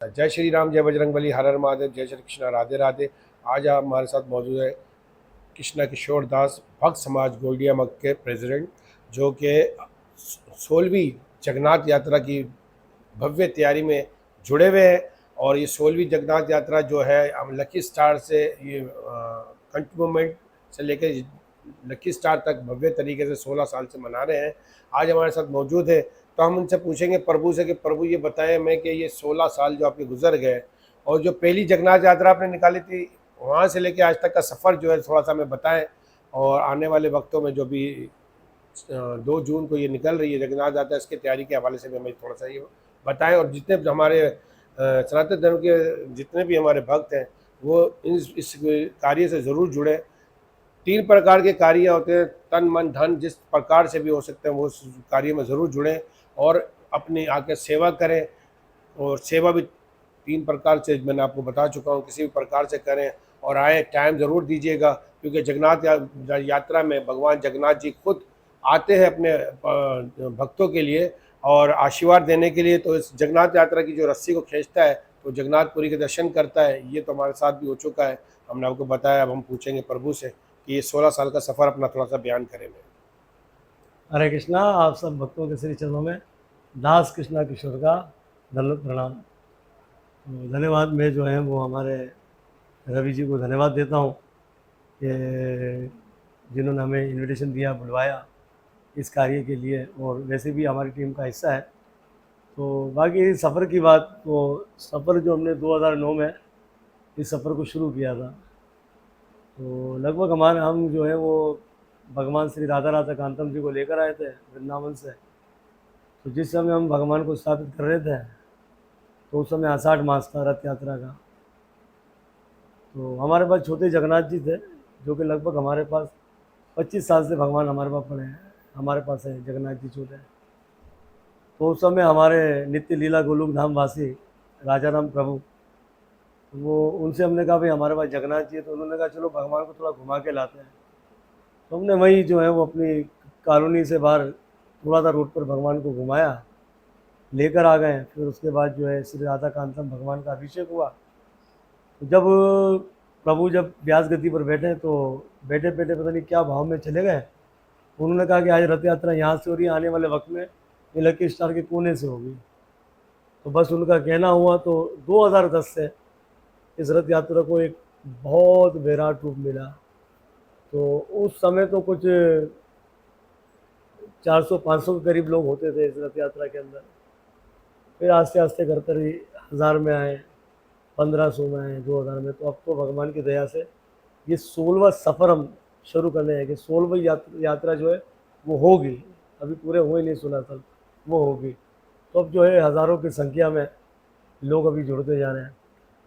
जय श्री राम, जय बजरंगबली, हर हर महादेव, जय श्री कृष्णा, राधे राधे। आज आप हमारे साथ मौजूद है कृष्णा किशोर दास, भक्त समाज गोल्डिया मग के प्रेसिडेंट, जो कि 16वीं जगन्नाथ यात्रा की भव्य तैयारी में जुड़े हुए हैं। और ये 16वीं जगन्नाथ यात्रा जो है, हम लकी स्टार से ये कंटोनमेंट से लेकर लकी स्टार तक भव्य तरीके से 16 साल से मना रहे हैं। आज हमारे साथ मौजूद है, तो हम उनसे पूछेंगे प्रभु से कि प्रभु ये बताएं मैं कि ये 16 साल जो आपके गुजर गए और जो पहली जगन्नाथ यात्रा आपने निकाली थी, वहाँ से लेके आज तक का सफ़र जो है थोड़ा सा हमें बताएं। और आने वाले वक्तों में जो भी 2 जून को ये निकल रही है जगन्नाथ यात्रा, इसकी तैयारी के हवाले से भी हमें थोड़ा सा ये बताएं। और जितने भी हमारे सनातन धर्म के जितने भी हमारे भक्त हैं, वो इस कार्य से ज़रूर जुड़े। 3 प्रकार के कार्य होते हैं, तन मन धन, जिस प्रकार से भी हो सकते हैं वो उस कार्य में ज़रूर जुड़ें और अपनी आके सेवा करें। और सेवा भी 3 प्रकार से मैंने आपको बता चुका हूँ, किसी भी प्रकार से करें और आए, टाइम ज़रूर दीजिएगा, क्योंकि जगन्नाथ यात्रा में भगवान जगन्नाथ जी खुद आते हैं अपने भक्तों के लिए और आशीर्वाद देने के लिए। तो इस जगन्नाथ यात्रा की जो रस्सी को खींचता है तो जगन्नाथपुरी के दर्शन करता है। ये तो हमारे साथ भी हो चुका है, हमने आपको बताया। अब हम पूछेंगे प्रभु से कि ये 16 साल का सफ़र अपना थोड़ा सा बयान करें। मैं हरे कृष्णा। आप सब भक्तों के श्री चरणों में दास कृष्णा किशोर का धन्यवाद प्रणाम। तो धन्यवाद मैं जो है वो हमारे रवि जी को धन्यवाद देता हूँ कि जिन्होंने हमें इनविटेशन दिया, बुलवाया इस कार्य के लिए, और वैसे भी हमारी टीम का हिस्सा है। तो बाकी सफ़र की बात, तो सफ़र जो हमने 2009 में इस सफ़र को शुरू किया था, तो लगभग हम जो है वो भगवान श्री राधा राधा कांतम जी को लेकर आए थे वृंदावन से। तो जिस समय हम भगवान को स्थापित कर रहे थे, तो उस समय आषाढ़ मास था रथ यात्रा का। तो हमारे पास छोटे जगन्नाथ जी थे, जो कि लगभग हमारे पास 25 साल से भगवान हमारे पास पड़े हैं, हमारे पास है जगन्नाथ जी छोटे। तो उस समय हमारे नित्य लीला गोलोक धाम वासी राजा राम प्रभु, वो उनसे हमने कहा भाई हमारे पास जगन्नाथ जी है, तो उन्होंने कहा चलो भगवान को थोड़ा घुमा के लाते हैं। तो हमने वही जो है वो अपनी कॉलोनी से बाहर थोड़ा सा रोड पर भगवान को घुमाया, लेकर आ गए। फिर उसके बाद जो है श्री राधा कांतम भगवान का अभिषेक हुआ। तो जब प्रभु जब व्यास गद्दी पर बैठे, तो बैठे बैठे पता नहीं क्या भाव में चले गए। उन्होंने कहा कि आज रथ यात्रा यहाँ से हो रही है, आने वाले वक्त में ये लकी स्टार के कोने से होगी। तो बस उनका कहना हुआ, तो 2010 से इस रथ यात्रा को एक बहुत विराट रूप मिला। तो उस समय तो कुछ 400-500 के करीब लोग होते थे इस रथ यात्रा के अंदर। फिर आस्ते आस्ते करते रही, 1000 में आए, 1500 में आए, 2000 में। तो अब तो भगवान की दया से ये 16वां सफ़र हम शुरू करने हैं कि 16वीं यात्रा जो है वो होगी। अभी पूरे हुए नहीं 16 साल, वो होगी। तो अब जो है हज़ारों की संख्या में लोग अभी जुड़ते जा रहे हैं।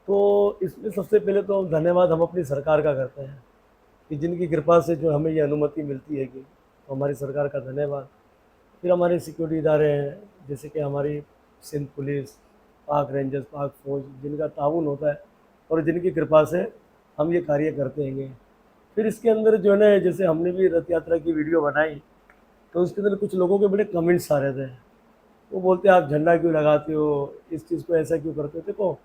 तो इसमें सबसे पहले तो धन्यवाद हम अपनी सरकार का करते हैं कि जिनकी कृपा से जो हमें ये अनुमति मिलती है, कि तो हमारी सरकार का धन्यवाद। फिर हमारे सिक्योरिटी इदारे हैं, जैसे कि हमारी सिंध पुलिस, पाक रेंजर्स, पाक फौज, जिनका ताउन होता है और जिनकी कृपा से हम ये कार्य करते हैं। फिर इसके अंदर जो है ना, जैसे हमने भी रथ यात्रा की वीडियो बनाई, तो उसके अंदर कुछ लोगों के बड़े कमेंट्स आ रहे थे। वो बोलते हैं आप झंडा क्यों लगाते हो, इस चीज़ को ऐसा क्यों करते हो। देखो,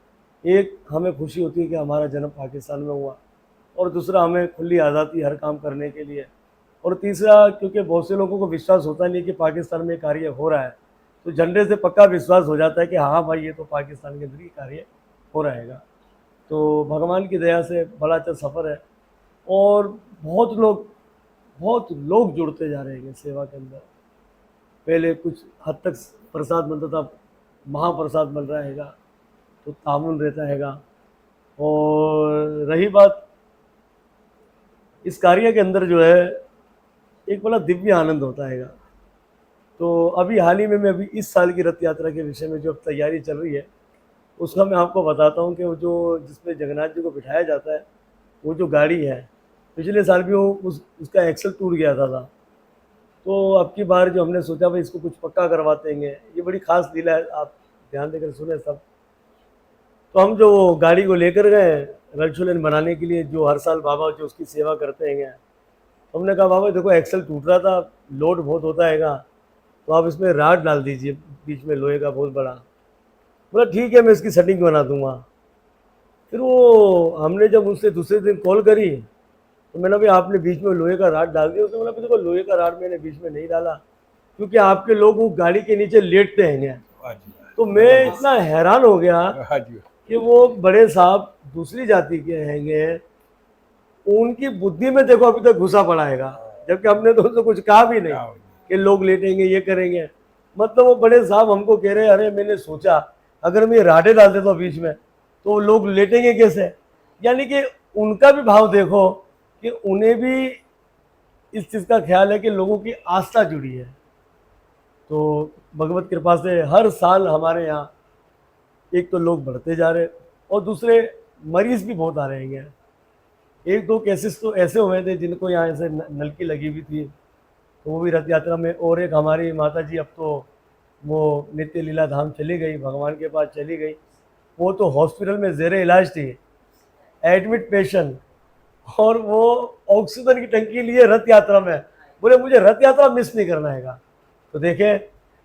एक हमें खुशी होती है कि हमारा जन्म पाकिस्तान में हुआ, और दूसरा हमें खुली आज़ादी हर काम करने के लिए, और तीसरा क्योंकि बहुत से लोगों को विश्वास होता नहीं कि पाकिस्तान में कार्य हो रहा है, तो झंडे से पक्का विश्वास हो जाता है कि हाँ भाई ये तो पाकिस्तान के अंदर ही कार्य हो रहेगा। तो भगवान की दया से बड़ा अच्छा सफ़र है, और बहुत लोग जुड़ते जा रहे हैं सेवा के अंदर। पहले कुछ हद तक प्रसाद मिलता था, महाप्रसाद मिल रहा हैगा, तो तामुन रहता हैगा। और रही बात इस कार्य के अंदर जो है, एक बड़ा दिव्य आनंद होता हैगा। तो अभी हाल ही में मैं अभी इस साल की रथ यात्रा के विषय में जो अब तैयारी चल रही है, उसका मैं आपको बताता हूँ कि वो जो जिसमें जगन्नाथ जी को बिठाया जाता है, वो जो गाड़ी है, पिछले साल भी वो उसका एक्सल टूट गया था। तो अब की बार जो हमने सोचा भाई इसको कुछ पक्का करवाते हैं, ये बड़ी खास लीला है, आप ध्यान देकर सुने सब। तो हम जो गाड़ी को लेकर गए रक्षुलन बनाने के लिए, जो हर साल बाबा जो उसकी सेवा करते हैं, तो हमने कहा बाबा देखो एक्सल टूट रहा था, लोड बहुत होता हैगा, तो आप इसमें राड डाल दीजिए बीच में लोहे का बहुत बड़ा। बोला ठीक है मैं इसकी सेटिंग बना दूंगा। फिर वो हमने जब उससे दूसरे दिन कॉल करी तो मैंने भाई आपने बीच में लोहे का राड डाल दिया। उसने बोला देखो लोहे का राड मैंने बीच में नहीं डाला, क्योंकि आपके लोग वो गाड़ी के नीचे लेटते हैं। हाँ जी, तो मैं इतना हैरान हो गया हाँ जी, कि वो बड़े साहब दूसरी जाति के हैंगे, उनकी बुद्धि में देखो अभी तक घुसा पड़ा हैगा, जबकि हमने तो उनसे कुछ कहा भी नहीं कि लोग लेटेंगे ये करेंगे। मतलब वो बड़े साहब हमको कह रहे हैं अरे मैंने सोचा अगर मैं राडे डाल देता हूँ बीच में तो लोग लेटेंगे कैसे। यानी कि उनका भी भाव देखो कि उन्हें भी इस चीज़ का ख्याल है कि लोगों की आस्था जुड़ी है। तो भगवत कृपा से हर साल हमारे यहाँ एक तो लोग बढ़ते जा रहे और दूसरे मरीज भी बहुत आ रहे हैं। एक दो केसेस तो ऐसे हुए थे जिनको यहाँ ऐसे नलकी लगी हुई थी, तो वो भी रथ यात्रा में। और एक हमारी माता जी अब तो वो नित्य लीला धाम चली गई, भगवान के पास चली गई। वो तो हॉस्पिटल में ज़ेरे इलाज थी, एडमिट पेशेंट, और वो ऑक्सीजन की टंकी लिए रथ यात्रा में। बोले मुझे रथ यात्रा मिस नहीं करना हैगा। तो देखें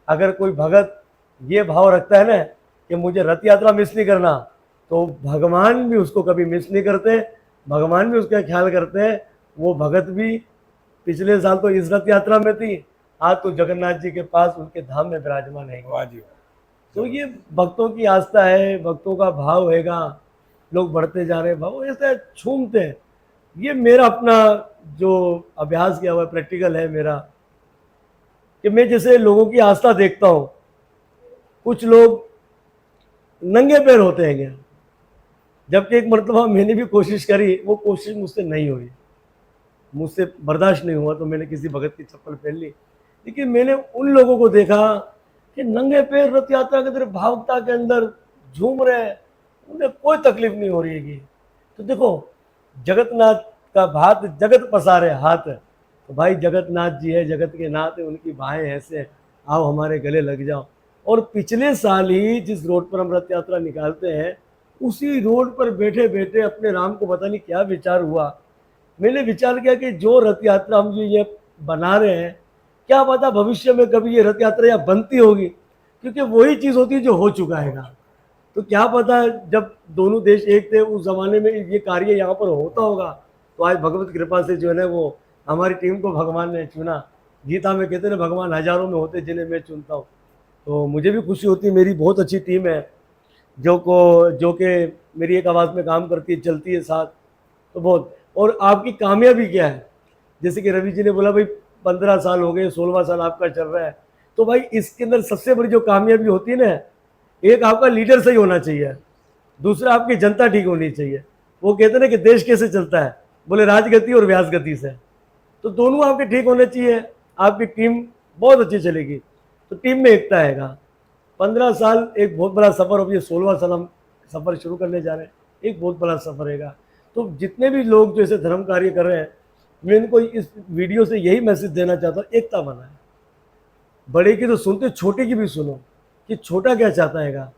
अगर कोई भगत ये भाव रखता है ना कि मुझे रथ यात्रा मिस नहीं करना, तो भगवान भी उसको कभी मिस नहीं करते, भगवान भी उसका ख्याल करते हैं। वो भगत भी पिछले साल तो इस रथ यात्रा में थी, आज तो जगन्नाथ जी के पास उनके धाम में विराजमान है। वाह जी। तो ये भक्तों की आस्था है, भक्तों का भाव हैगा, लोग बढ़ते जा रहे हैं, भाव ऐसे झूमते हैं। ये मेरा अपना जो अभ्यास किया हुआ प्रैक्टिकल है मेरा, कि मैं जैसे लोगों की आस्था देखता हूँ, कुछ लोग नंगे पैर होते हैं, जबकि एक मरतबा मैंने भी कोशिश करी, वो कोशिश मुझसे नहीं हुई, मुझसे बर्दाश्त नहीं हुआ, तो मैंने किसी भगत की चप्पल पहन ली। लेकिन मैंने उन लोगों को देखा कि नंगे पैर रथ यात्रा के तरफ भावुकता के अंदर झूम रहे हैं, उन्हें कोई तकलीफ नहीं हो रही है। तो देखो जगन्नाथ का भात जगत पसारे हाथ, तो भाई जगन्नाथ जी है, जगत के नाथ है, उनकी बाहें ऐसे, आओ हमारे गले लग जाओ। और पिछले साल ही जिस रोड पर हम रथ यात्रा निकालते हैं, उसी रोड पर बैठे बैठे अपने राम को पता नहीं क्या विचार हुआ, मैंने विचार किया कि जो रथ यात्रा हम जो ये बना रहे हैं, क्या पता भविष्य में कभी ये रथ यात्रा यहाँ बनती होगी, क्योंकि वही चीज़ होती है जो हो चुका है। तो क्या पता जब दोनों देश एक थे उस ज़माने में ये कार्य यहाँ पर होता होगा। तो आज भगवत कृपा से जो है ना वो हमारी टीम को भगवान ने चुना। गीता में कहते हैं भगवान हजारों में होते जिन्हें मैं चुनता हूँ। तो मुझे भी खुशी होती है, मेरी बहुत अच्छी टीम है जो कि मेरी एक आवाज़ में काम करती है, चलती है साथ। तो बहुत, और आपकी कामयाबी क्या है, जैसे कि रवि जी ने बोला भाई 15 साल हो गए, 16वां साल आपका चल रहा है। तो भाई इसके अंदर सबसे बड़ी जो कामयाबी होती है ना, एक आपका लीडर सही होना चाहिए, दूसरा आपकी जनता ठीक होनी चाहिए। वो कहते हैं ना कि देश कैसे चलता है, बोले राजगति और व्यास गति से। तो दोनों आपके ठीक होने चाहिए, आपकी टीम बहुत अच्छी चलेगी। तो टीम में एकता हैगा। 15 साल एक बहुत बड़ा सफ़र, अब ये 16वां साल हम सफ़र शुरू करने जा रहे हैं, एक बहुत बड़ा सफ़र हैगा। तो जितने भी लोग जो ऐसे धर्म कार्य कर रहे हैं, मैं इनको इस वीडियो से यही मैसेज देना चाहता हूँ, एकता बनाए। बड़े की तो सुनते, छोटे की भी सुनो कि छोटा क्या चाहता हैगा,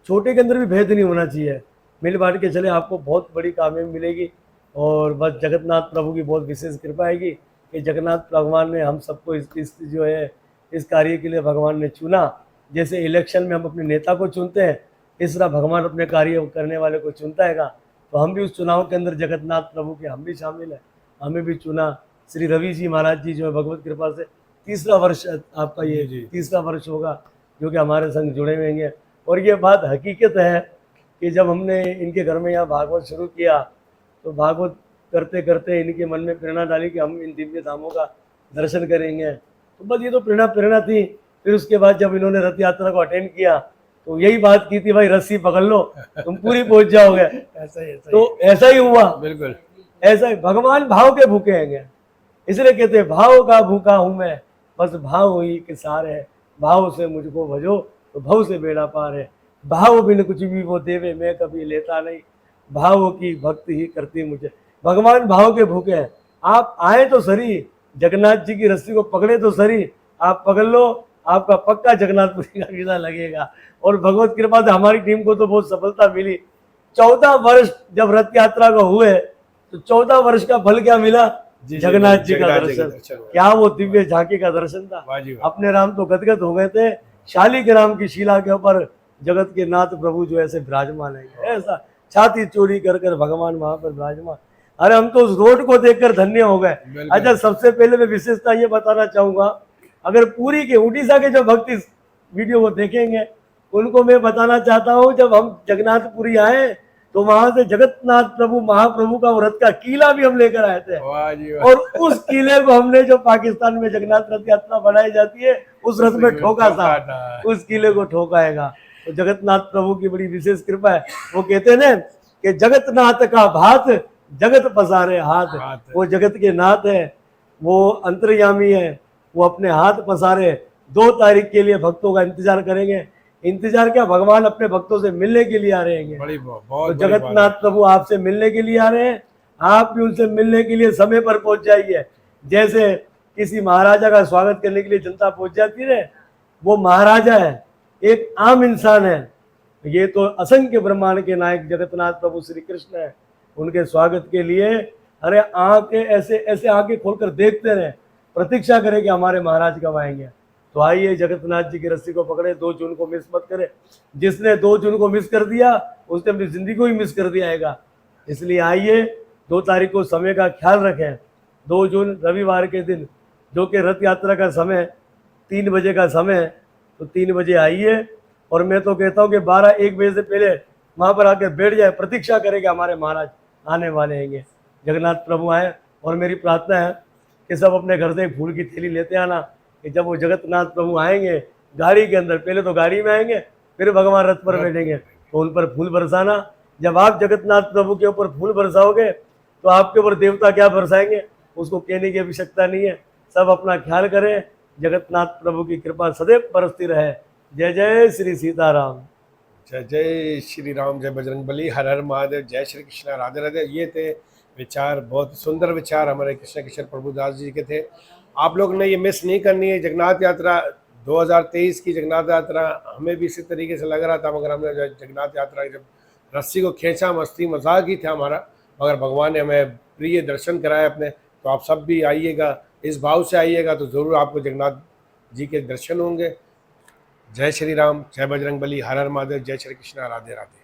छोटे के अंदर भी भेद नहीं होना चाहिए। मिल बांट के चले, आपको बहुत बड़ी कामयाबी मिलेगी। और बस जगन्नाथ प्रभु की बहुत विशेष कृपा आएगी कि जगन्नाथ भगवान ने हम सबको इस जो है इस कार्य के लिए भगवान ने चुना। जैसे इलेक्शन में हम अपने नेता को चुनते हैं, इस तरह भगवान अपने कार्य करने वाले को चुनता हैगा। तो हम भी उस चुनाव के अंदर जगन्नाथ प्रभु के हम भी शामिल हैं, हमें भी चुना। श्री रवि जी महाराज जी जो है भगवत कृपा से तीसरा वर्ष आपका ये तीसरा वर्ष होगा जो कि हमारे संग जुड़े हुए हैं। और ये बात हकीकत है कि जब हमने इनके घर में यहाँ भागवत शुरू किया, तो भागवत करते करते इनके मन में प्रेरणा डाली कि हम इन दिव्य धामों का दर्शन करेंगे। तो बस ये तो प्रेरणा थी। फिर उसके बाद जब इन्होंने रथ यात्रा को अटेंड किया, तो यही बात की थी भाई रस्सी पकड़ लो तुम पूरी पहुंच जाओगे। तो ऐसा ही हुआ, बिल्कुल ऐसा ही। भगवान भाव के भूखे हैं, इसलिए कहते हैं भाव का भूखा हूँ मैं, बस भाव हुई कि सार है, भाव से मुझको भजो तो भव से बेड़ा पार है। भाव बिन कुछ भी वो देवे मैं कभी लेता नहीं, भाव की भक्ति ही करती मुझे। भगवान भाव के भूखे हैं। आप आए तो सरी, जगन्नाथ जी की रस्सी को पकड़े तो सरी, आप पकड़ लो, आपका पक्का जगन्नाथपुरी का वीज़ा लगेगा। और भगवत कृपा से हमारी टीम को तो बहुत सफलता मिली। 14 वर्ष जब रथ यात्रा को हुए, तो 14 वर्ष का फल क्या मिला? जगन्नाथ जी का दर्शन। क्या वो दिव्य झांकी का दर्शन था। अपने राम तो गदगद हो गए थे, शालिग्राम की शिला के ऊपर जगत के नाथ प्रभु जो ऐसे विराजमान है, ऐसा छाती चोरी कर कर भगवान वहां पर विराजमान। अरे हम तो उस रोड को देखकर धन्य हो गए। बिल्कुल। अच्छा, सबसे पहले मैं विशेषता ये बताना चाहूंगा, अगर पूरी के उड़ीसा के जो भक्त इस वीडियो को देखेंगे उनको मैं बताना चाहता हूँ, जब हम जगन्नाथपुरी आए तो वहां से जगन्नाथ प्रभु महाप्रभु का वो रथ का किला भी हम लेकर आए थे। वाह जी वाह। और उस किले को हमने, जो पाकिस्तान में जगन्नाथ रथ यात्रा बनाई जाती है, उस रथ में ठोका था, उस किले को ठोकाएगा। तो जगन्नाथ प्रभु की बड़ी विशेष कृपा है। वो कहते हैं ना कि जगतनाथ का भात जगत पसारे हाथ। वो जगत के नाथ है, वो अंतर्यामी है, वो अपने हाथ पसारे 2 तारीख के लिए भक्तों का इंतजार करेंगे। इंतजार क्या, भगवान अपने भक्तों से मिलने के लिए आ रहे हैं। तो जगन्नाथ प्रभु आपसे मिलने के लिए आ रहे हैं, आप भी उनसे मिलने के लिए समय पर पहुंच जाइए। जैसे किसी महाराजा का स्वागत करने के लिए जनता पहुंच जाती है, वो महाराजा है, एक आम इंसान है। ये तो असंख्य ब्रह्मांड के नायक जगन्नाथ प्रभु श्री कृष्ण है। उनके स्वागत के लिए अरे आंखें ऐसे ऐसे आंखें खोलकर देखते रहे, प्रतीक्षा करें कि हमारे महाराज कब आएंगे। तो आइए, जगन्नाथ जी की रस्सी को पकड़े, 2 जून को मिस मत करें। जिसने 2 जून को मिस कर दिया उसने अपनी जिंदगी को ही मिस कर दिया है। इसलिए आइए, 2 तारीख को समय का ख्याल रखें। 2 जून रविवार के दिन, जो कि रथ यात्रा का समय 3 बजे का समय है, तो 3 बजे आइए। और मैं तो कहता हूँ कि 12-1 बजे से पहले वहाँ पर आकर बैठ जाए, प्रतीक्षा करें कि हमारे महाराज आने वाले हैं। जगन्नाथ प्रभु आए। और मेरी प्रार्थना है कि सब अपने घर से फूल की थैली लेते आना, कि जब वो जगन्नाथ प्रभु आएंगे गाड़ी के अंदर, पहले तो गाड़ी में आएंगे, फिर भगवान रथ पर बैठेंगे, तो उन पर फूल बरसाना। जब आप जगन्नाथ प्रभु के ऊपर फूल बरसाओगे तो आपके ऊपर देवता क्या बरसाएंगे उसको कहने की आवश्यकता नहीं है। सब अपना ख्याल करें, जगन्नाथ प्रभु की कृपा सदैव बरसती रहे। जय जय श्री सीताराम। जय जय श्री राम, जय बजरंगबली, हर हर महादेव, जय श्री कृष्णा, राधे राधे। ये थे विचार, बहुत सुंदर विचार हमारे कृष्ण किशोर प्रभुदास जी के थे। आप लोग ने ये मिस नहीं करनी है। जगन्नाथ यात्रा 2023 की जगन्नाथ यात्रा हमें भी इसी तरीके से लग रहा था, मगर हमने जगन्नाथ यात्रा जब रस्सी को खींचा, मस्ती मजाक ही था हमारा, मगर भगवान ने हमें प्रिय दर्शन कराए अपने। तो आप सब भी आइएगा, इस भाव से आइएगा तो ज़रूर आपको जगन्नाथ जी के दर्शन होंगे। जय श्री राम, जय बजरंगबली, हर हर महादेव, जय श्री कृष्णा, राधे राधे।